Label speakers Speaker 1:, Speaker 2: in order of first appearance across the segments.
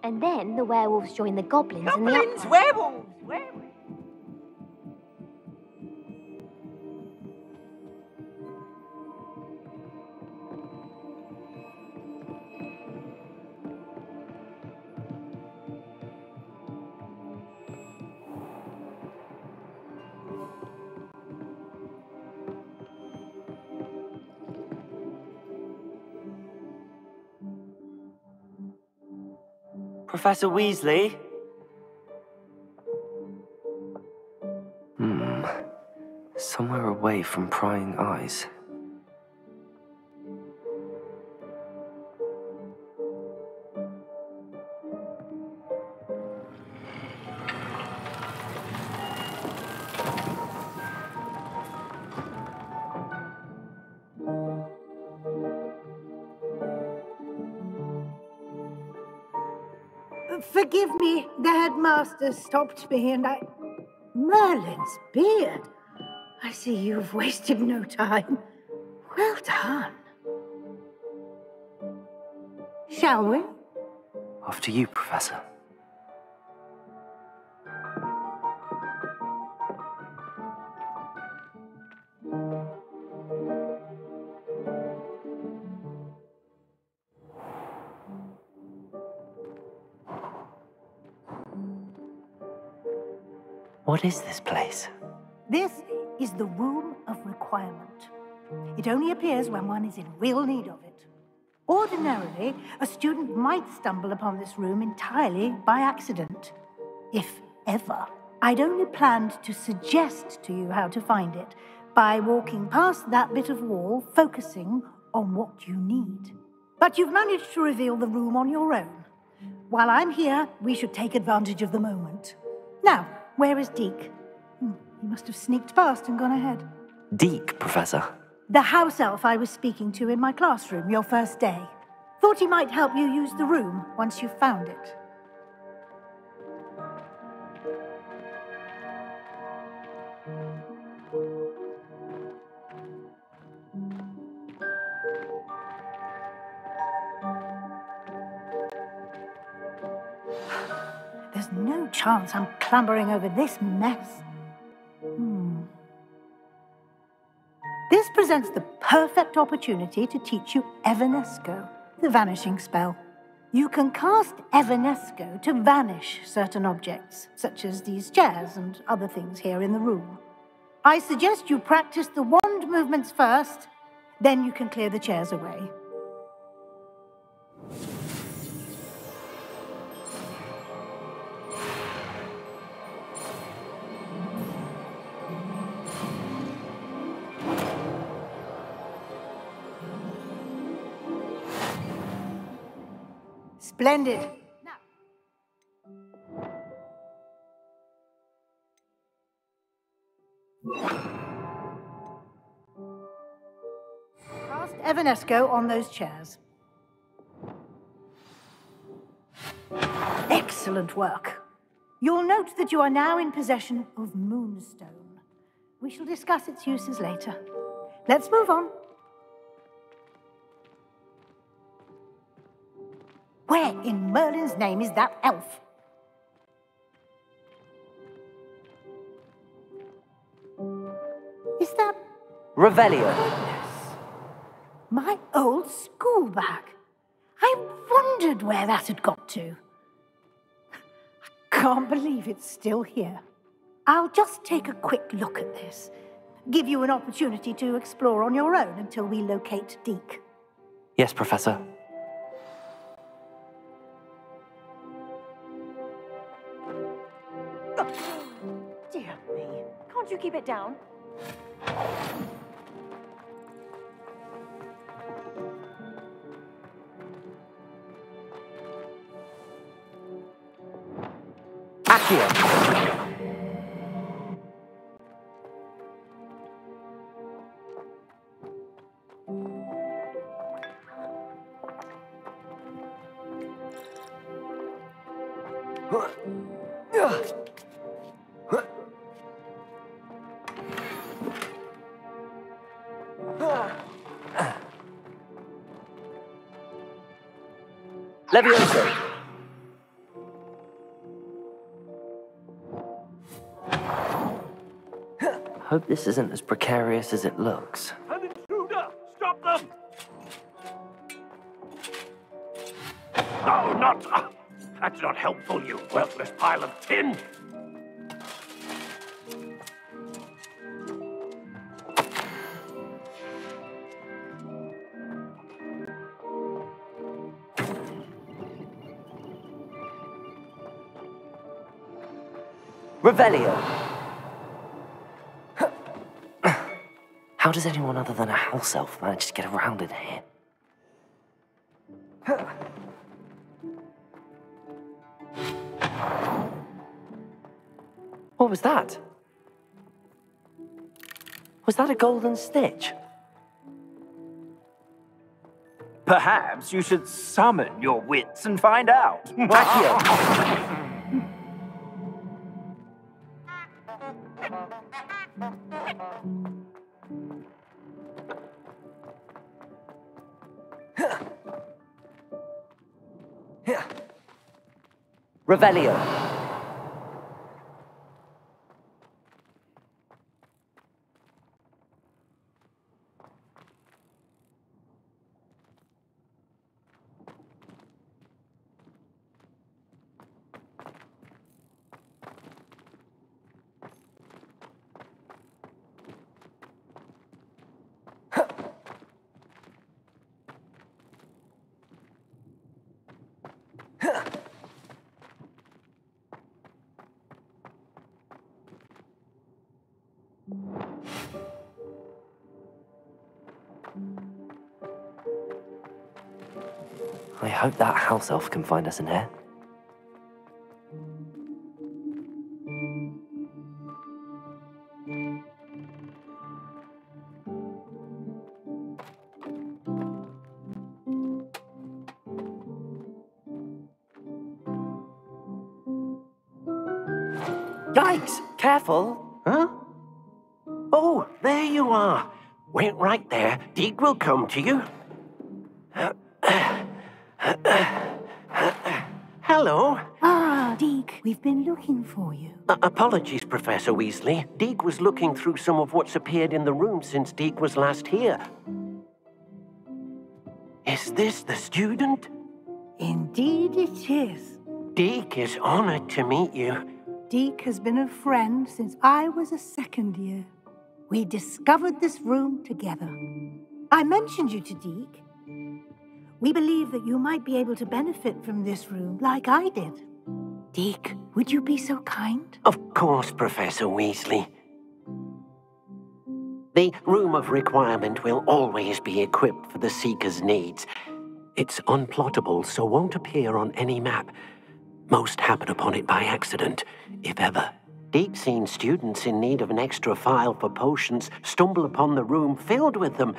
Speaker 1: And then the werewolves join the goblins and the...
Speaker 2: Goblins, werewolves, werewolves.
Speaker 3: Professor Weasley? Somewhere away from prying eyes.
Speaker 4: Forgive me, the headmaster stopped me and I... Merlin's beard. I see you've wasted no time. Well done. Shall we?
Speaker 3: After you, Professor. What is this place?
Speaker 4: This is the Room of Requirement. It only appears when one is in real need of it. Ordinarily, a student might stumble upon this room entirely by accident, if ever. I'd only planned to suggest to you how to find it by walking past that bit of wall, focusing on what you need. But you've managed to reveal the room on your own. While I'm here, we should take advantage of the moment. Now, where is Deke? He must have sneaked past and gone ahead.
Speaker 3: Deke, Professor.
Speaker 4: The house elf I was speaking to in my classroom your first day. Thought he might help you use the room once you've found it. There's no chance I'm clambering over this mess. This presents the perfect opportunity to teach you Evanesco, the vanishing spell. You can cast Evanesco to vanish certain objects, such as these chairs and other things here in the room. I suggest you practice the wand movements first, then you can clear the chairs away. Splendid. Cast Evanesco on those chairs. Excellent work. You'll note that you are now in possession of Moonstone. We shall discuss its uses later. Let's move on. Where in Merlin's name is that elf? Is that...
Speaker 3: Revelio.
Speaker 4: My old school bag. I wondered where that had got to. I can't believe it's still here. I'll just take a quick look at this. Give you an opportunity to explore on your own until we locate Deke.
Speaker 3: Yes, Professor.
Speaker 5: Dear me, can't you keep it down?
Speaker 3: Accio! Levioso. Hope this isn't as precarious as it looks.
Speaker 6: An intruder! Stop them! No, not... that's not helpful, you worthless pile of tin!
Speaker 3: Revelio! How does anyone other than a house elf manage to get around in here? What was that? Was that a golden stitch?
Speaker 7: Perhaps you should summon your wits and find out.
Speaker 3: Accio! Revelio. I hope that house elf can find us in here. Yikes! Careful!
Speaker 6: Huh? Oh, there you are. Wait right there. Deek will come to you. Hello.
Speaker 4: Ah, Deke, we've been looking for you.
Speaker 6: Apologies, Professor Weasley. Deek was looking through some of what's appeared in the room since Deek was last here. Is this the student?
Speaker 4: Indeed it is.
Speaker 6: Deek is honored to meet you.
Speaker 4: Deke has been a friend since I was a second year. We discovered this room together. I mentioned you to Deke. We believe that you might be able to benefit from this room like I did. Deke, would you be so kind?
Speaker 6: Of course, Professor Weasley. The Room of Requirement will always be equipped for the Seeker's needs. It's unplottable, so won't appear on any map. Most happen upon it by accident, if ever. Deke's seen students in need of an extra file for potions stumble upon the room filled with them.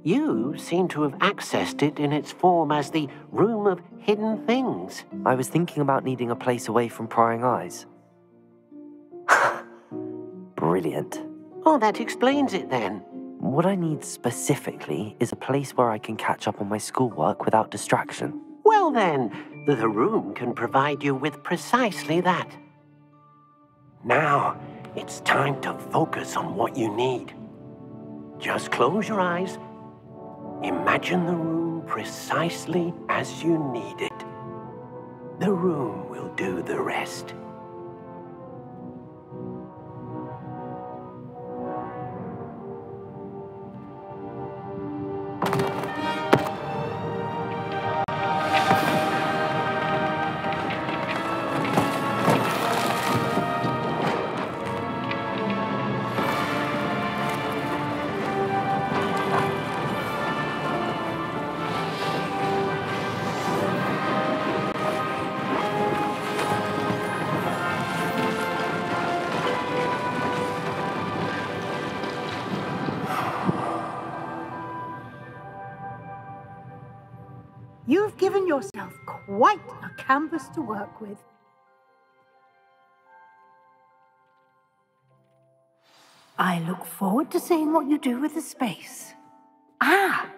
Speaker 6: You seem to have accessed it in its form as the Room of Hidden Things.
Speaker 3: I was thinking about needing a place away from prying eyes. Brilliant.
Speaker 6: Oh, that explains it then.
Speaker 3: What I need specifically is a place where I can catch up on my schoolwork without distraction.
Speaker 6: Well then, the room can provide you with precisely that. Now, it's time to focus on what you need. Just close your eyes. Imagine the room precisely as you need it. The room will do the rest.
Speaker 4: You've given yourself quite a canvas to work with. I look forward to seeing what you do with the space. Ah,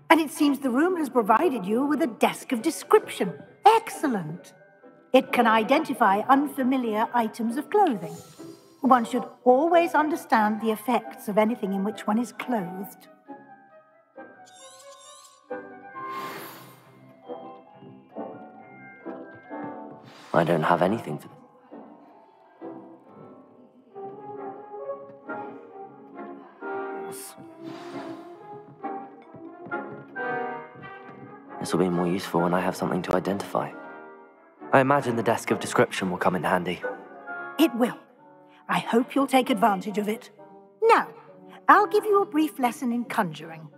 Speaker 4: and it seems the room has provided you with a desk of description. Excellent. It can identify unfamiliar items of clothing. One should always understand the effects of anything in which one is clothed.
Speaker 3: I don't have anything to... This will be more useful when I have something to identify. I imagine the desk of description will come in handy.
Speaker 4: It will. I hope you'll take advantage of it. Now, I'll give you a brief lesson in conjuring.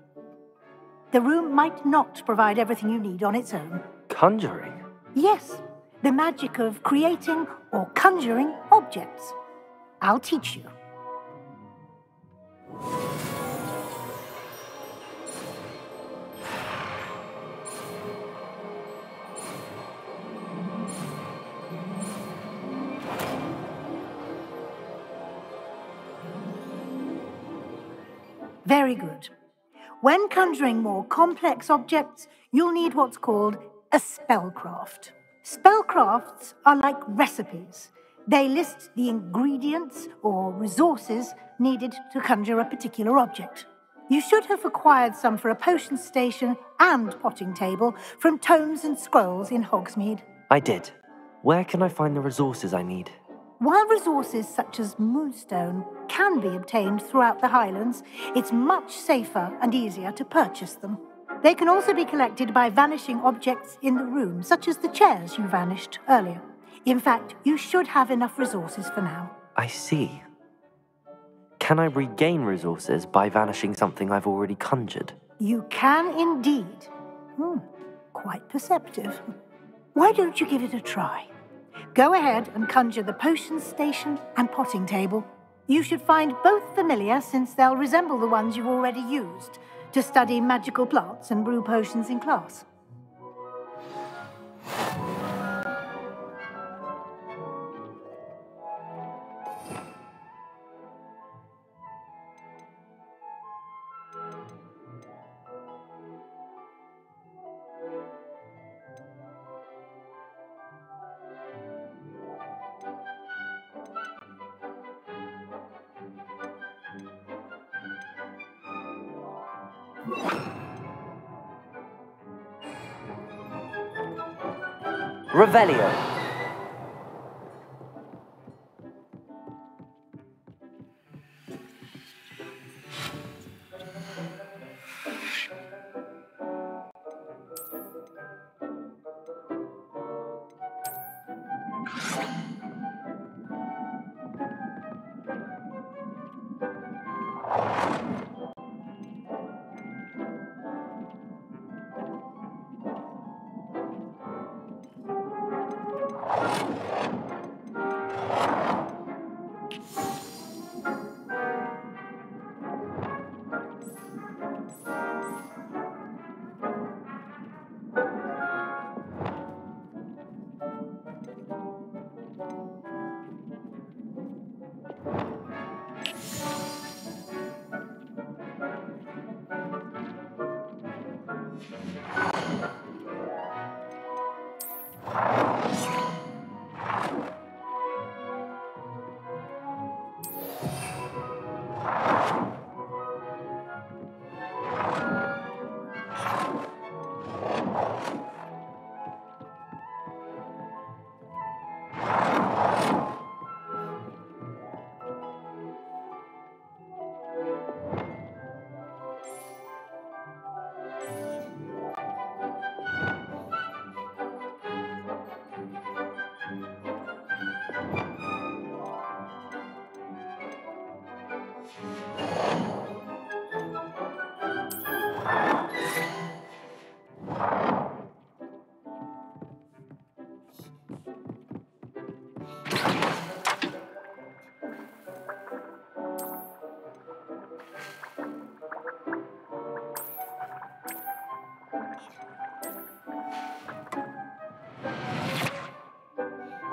Speaker 4: The room might not provide everything you need on its own.
Speaker 3: Conjuring?
Speaker 4: Yes, the magic of creating or conjuring objects. I'll teach you. Very good. When conjuring more complex objects, you'll need what's called a spellcraft. Spellcrafts are like recipes. They list the ingredients or resources needed to conjure a particular object. You should have acquired some for a potion station and potting table from tomes and scrolls in Hogsmeade.
Speaker 3: I did. Where can I find the resources I need?
Speaker 4: While resources such as moonstone can be obtained throughout the Highlands, it's much safer and easier to purchase them. They can also be collected by vanishing objects in the room, such as the chairs you vanished earlier. In fact, you should have enough resources for now.
Speaker 3: I see. Can I regain resources by vanishing something I've already conjured?
Speaker 4: You can indeed. Quite perceptive. Why don't you give it a try? Go ahead and conjure the potion station and potting table. You should find both familiar, since they'll resemble the ones you've already used to study magical plants and brew potions in class.
Speaker 3: Revelio.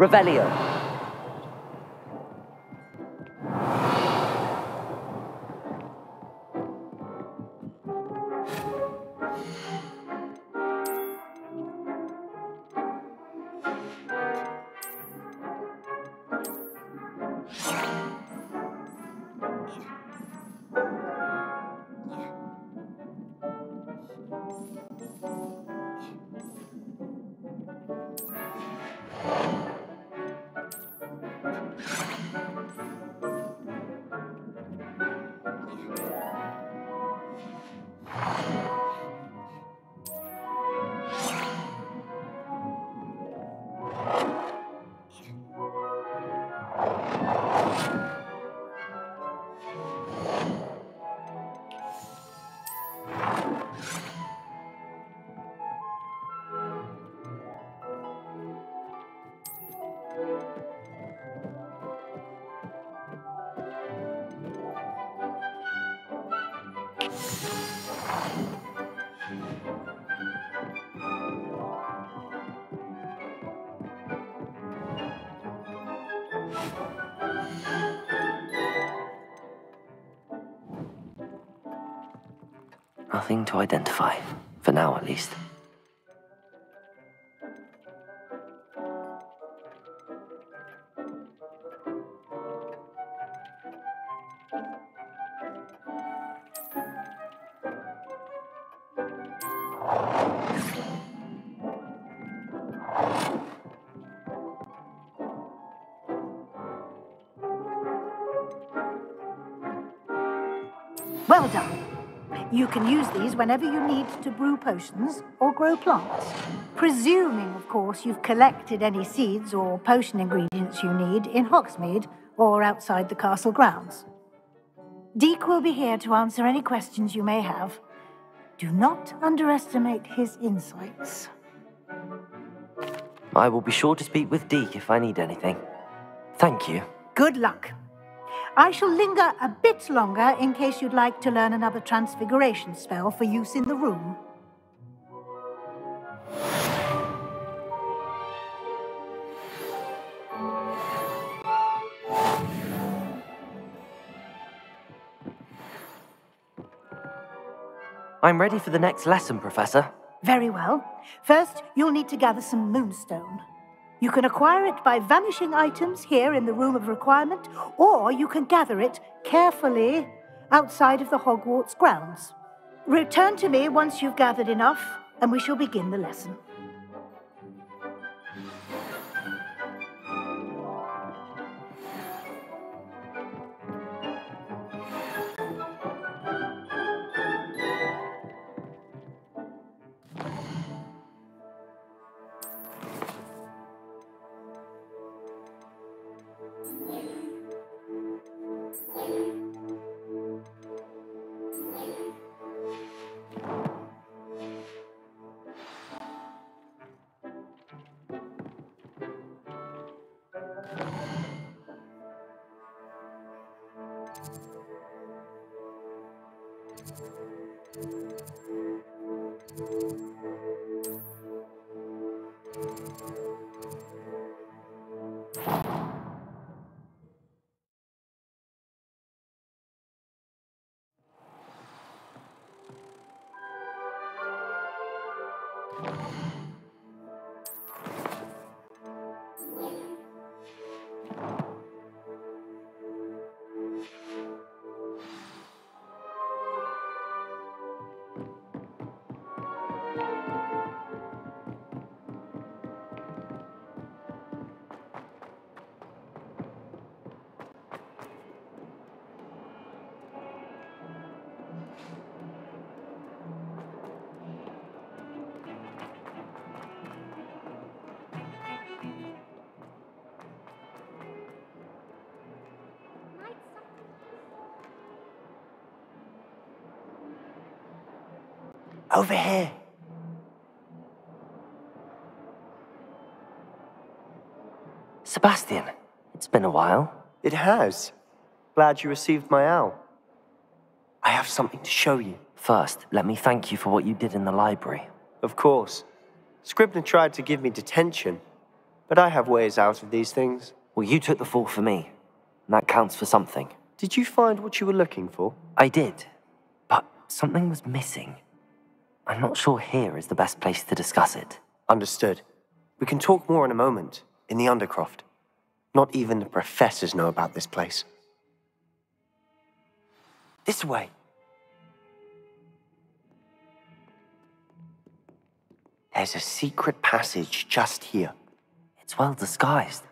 Speaker 3: Revelio. Nothing to identify, for now at least.
Speaker 4: Well done. You can use these whenever you need to brew potions or grow plants. Presuming, of course, you've collected any seeds or potion ingredients you need in Hogsmeade or outside the castle grounds. Deke will be here to answer any questions you may have. Do not underestimate his insights.
Speaker 3: I will be sure to speak with Deke if I need anything. Thank you.
Speaker 4: Good luck. I shall linger a bit longer in case you'd like to learn another transfiguration spell for use in the room.
Speaker 3: I'm ready for the next lesson, Professor.
Speaker 4: Very well. First, you'll need to gather some moonstone. You can acquire it by vanishing items here in the Room of Requirement, or you can gather it carefully outside of the Hogwarts grounds. Return to me once you've gathered enough, and we shall begin the lesson.
Speaker 8: Over here.
Speaker 3: Sebastian, it's been a while.
Speaker 8: It has. Glad you received my owl. I have something to show you.
Speaker 3: First, let me thank you for what you did in the library.
Speaker 8: Of course. Scribner tried to give me detention, but I have ways out of these things.
Speaker 3: Well, you took the fall for me, and that counts for something.
Speaker 8: Did you find what you were looking for?
Speaker 3: I did, but something was missing. I'm not sure here is the best place to discuss it.
Speaker 8: Understood. We can talk more in a moment, in the Undercroft. Not even the professors know about this place. This way. There's a secret passage just here.
Speaker 3: It's well disguised.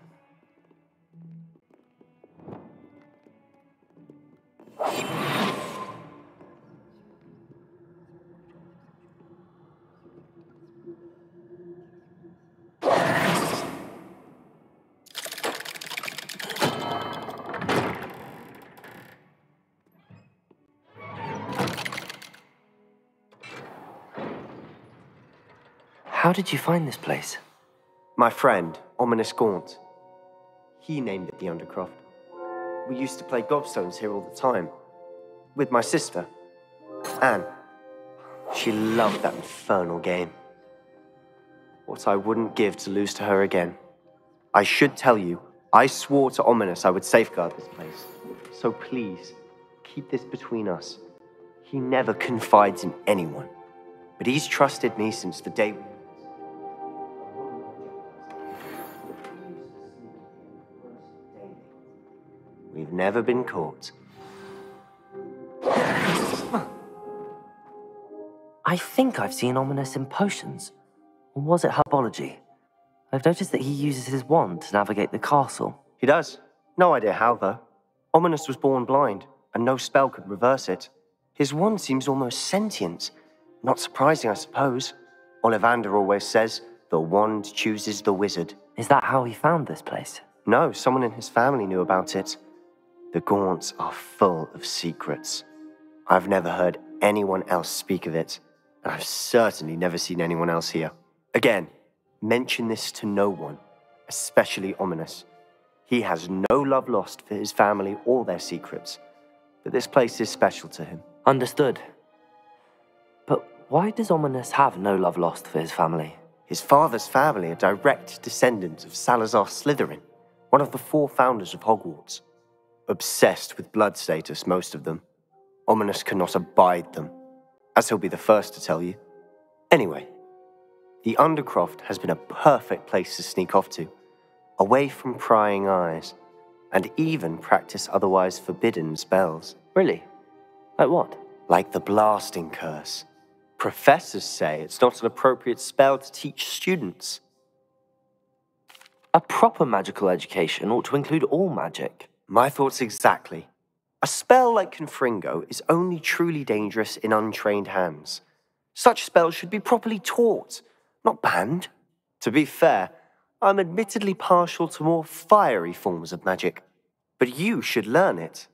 Speaker 3: How did you find this place?
Speaker 8: My friend, Ominous Gaunt. He named it the Undercroft. We used to play gobstones here all the time. With my sister, Anne. She loved that infernal game. What I wouldn't give to lose to her again. I should tell you, I swore to Ominous I would safeguard this place. So please, keep this between us. He never confides in anyone. But he's trusted me since the day we... We've never been caught.
Speaker 3: I think I've seen Ominous in potions. Or was it herbology? I've noticed that he uses his wand to navigate the castle.
Speaker 8: He does. No idea how, though. Ominous was born blind, and no spell could reverse it. His wand seems almost sentient. Not surprising, I suppose. Ollivander always says, the wand chooses the wizard.
Speaker 3: Is that how he found this place?
Speaker 8: No, someone in his family knew about it. The Gaunts are full of secrets. I've never heard anyone else speak of it, and I've certainly never seen anyone else here. Again, mention this to no one, especially Ominous. He has no love lost for his family or their secrets, but this place is special to him.
Speaker 3: Understood. But why does Ominous have no love lost for his family?
Speaker 8: His father's family are direct descendants of Salazar Slytherin, one of the 4 founders of Hogwarts. Obsessed with blood status, most of them. Ominous cannot abide them, as he'll be the first to tell you. Anyway, the Undercroft has been a perfect place to sneak off to, away from prying eyes, and even practice otherwise forbidden spells.
Speaker 3: Really? Like what?
Speaker 8: Like the blasting curse. Professors say it's not an appropriate spell to teach students.
Speaker 3: A proper magical education ought to include all magic.
Speaker 8: My thoughts exactly. A spell like Confringo is only truly dangerous in untrained hands. Such spells should be properly taught, not banned. To be fair, I'm admittedly partial to more fiery forms of magic, but you should learn it.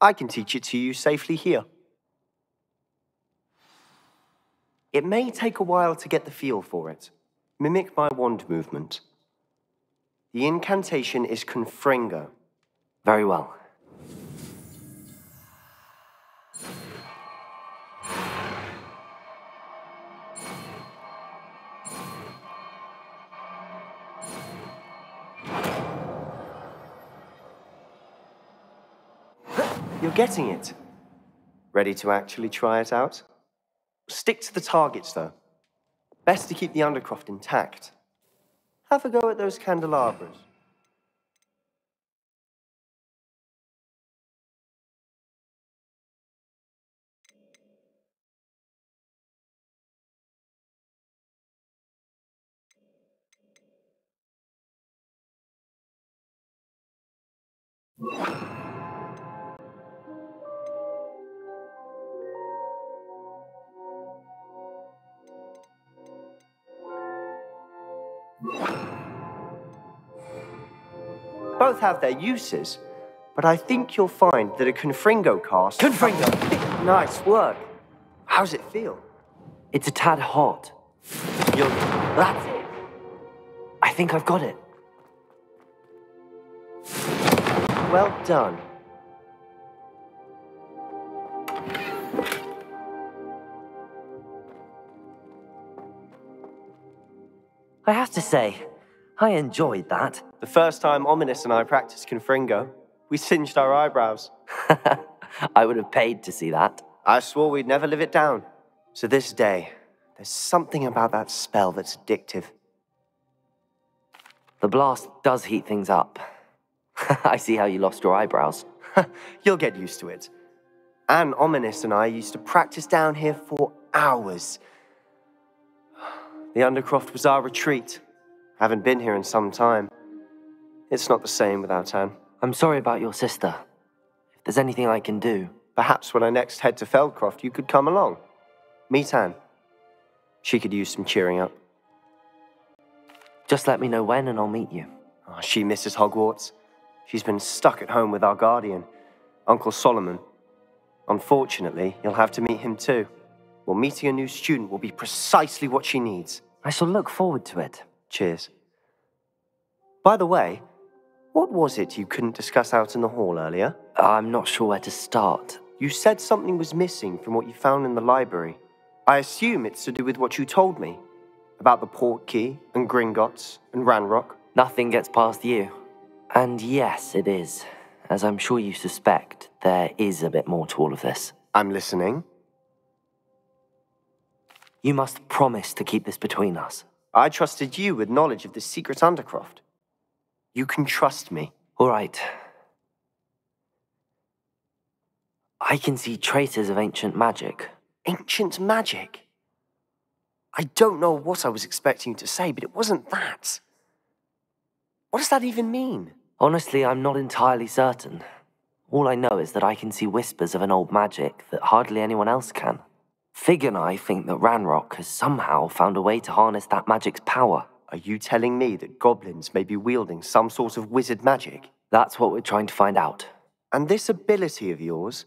Speaker 8: I can teach it to you safely here. It may take a while to get the feel for it. Mimic my wand movement. The incantation is Confringo.
Speaker 3: Very well.
Speaker 8: You're getting it. Ready to actually try it out? Stick to the targets, though. Best to keep the Undercroft intact. Have a go at those candelabras. Both have their uses, but I think you'll find that a Confringo cast...
Speaker 3: Confringo!
Speaker 8: Nice work. How's it feel?
Speaker 3: It's a tad hot. That's it. I think I've got it.
Speaker 8: Well done.
Speaker 3: I have to say, I enjoyed that.
Speaker 8: The first time Ominous and I practiced Confringo, we singed our eyebrows.
Speaker 3: I would have paid to see that.
Speaker 8: I swore we'd never live it down. To this day, there's something about that spell that's addictive.
Speaker 3: The blast does heat things up. I see how you lost your eyebrows.
Speaker 8: You'll get used to it. Anne, Ominous and I used to practice down here for hours. The Undercroft was our retreat. Haven't been here in some time. It's not the same without Anne.
Speaker 3: I'm sorry about your sister. If there's anything I can do...
Speaker 8: Perhaps when I next head to Feldcroft, you could come along. Meet Anne. She could use some cheering up.
Speaker 3: Just let me know when and I'll meet you.
Speaker 8: Oh, she misses Hogwarts. She's been stuck at home with our guardian, Uncle Solomon. Unfortunately, you'll have to meet him too. Well, meeting a new student will be precisely what she needs.
Speaker 3: I shall look forward to it.
Speaker 8: Cheers. By the way, what was it you couldn't discuss out in the hall earlier?
Speaker 3: I'm not sure where to start.
Speaker 8: You said something was missing from what you found in the library. I assume it's to do with what you told me about the Portkey and Gringotts and Ranrock.
Speaker 3: Nothing gets past you. And yes, it is. As I'm sure you suspect, there is a bit more to all of this.
Speaker 8: I'm listening.
Speaker 3: You must promise to keep this between us.
Speaker 8: I trusted you with knowledge of the secret Undercroft. You can trust me.
Speaker 3: All right. I can see traces of ancient magic.
Speaker 8: Ancient magic? I don't know what I was expecting you to say, but it wasn't that. What does that even mean?
Speaker 3: Honestly, I'm not entirely certain. All I know is that I can see whispers of an old magic that hardly anyone else can. Fig and I think that Ranrock has somehow found a way to harness that magic's power.
Speaker 8: Are you telling me that goblins may be wielding some sort of wizard magic?
Speaker 3: That's what we're trying to find out.
Speaker 8: And this ability of yours,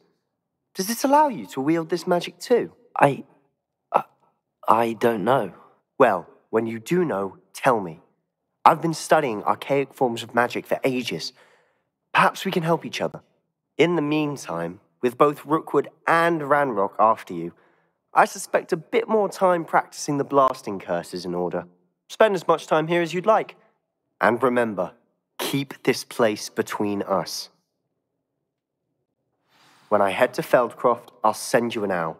Speaker 8: does it allow you to wield this magic too?
Speaker 3: I don't know.
Speaker 8: Well, when you do know, tell me. I've been studying archaic forms of magic for ages. Perhaps we can help each other. In the meantime, with both Rookwood and Ranrock after you, I suspect a bit more time practicing the blasting curse is in order. Spend as much time here as you'd like. And remember, keep this place between us. When I head to Feldcroft, I'll send you an owl.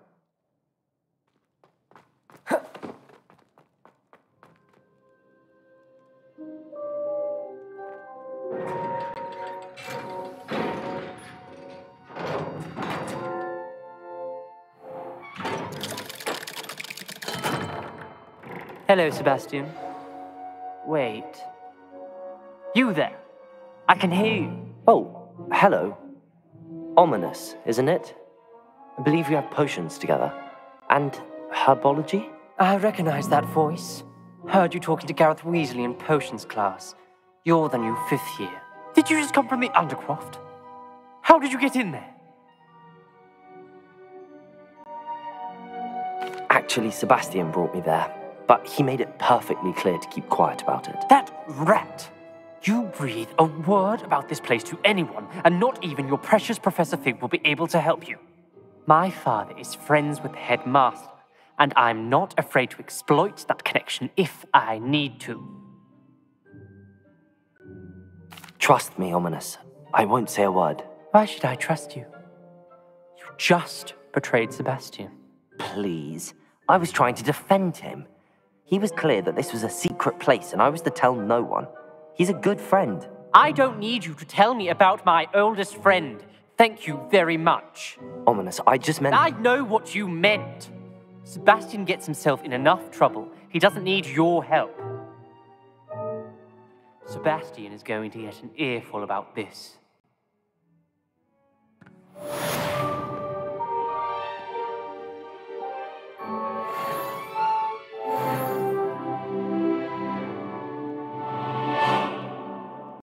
Speaker 9: Hello, Sebastian. Wait. You there? I can hear you.
Speaker 3: Oh, hello. Ominous, isn't it? I believe you have potions together. And herbology?
Speaker 9: I recognize that voice. Heard you talking to Gareth Weasley in potions class. You're the new 5th year. Did you just come from the Undercroft? How did you get in there?
Speaker 3: Actually, Sebastian brought me there. But he made it perfectly clear to keep quiet about it.
Speaker 9: That rat! You breathe a word about this place to anyone, and not even your precious Professor Fig will be able to help you. My father is friends with the headmaster, and I'm not afraid to exploit that connection if I need to.
Speaker 3: Trust me, Ominous. I won't say a word.
Speaker 9: Why should I trust you? You just betrayed Sebastian.
Speaker 3: Please. I was trying to defend him. He was clear that this was a secret place, and I was to tell no one. He's a good friend.
Speaker 9: I don't need you to tell me about my oldest friend. Thank you very much.
Speaker 3: Ominous, I just meant...
Speaker 9: I know what you meant. Sebastian gets himself in enough trouble. He doesn't need your help. Sebastian is going to get an earful about this.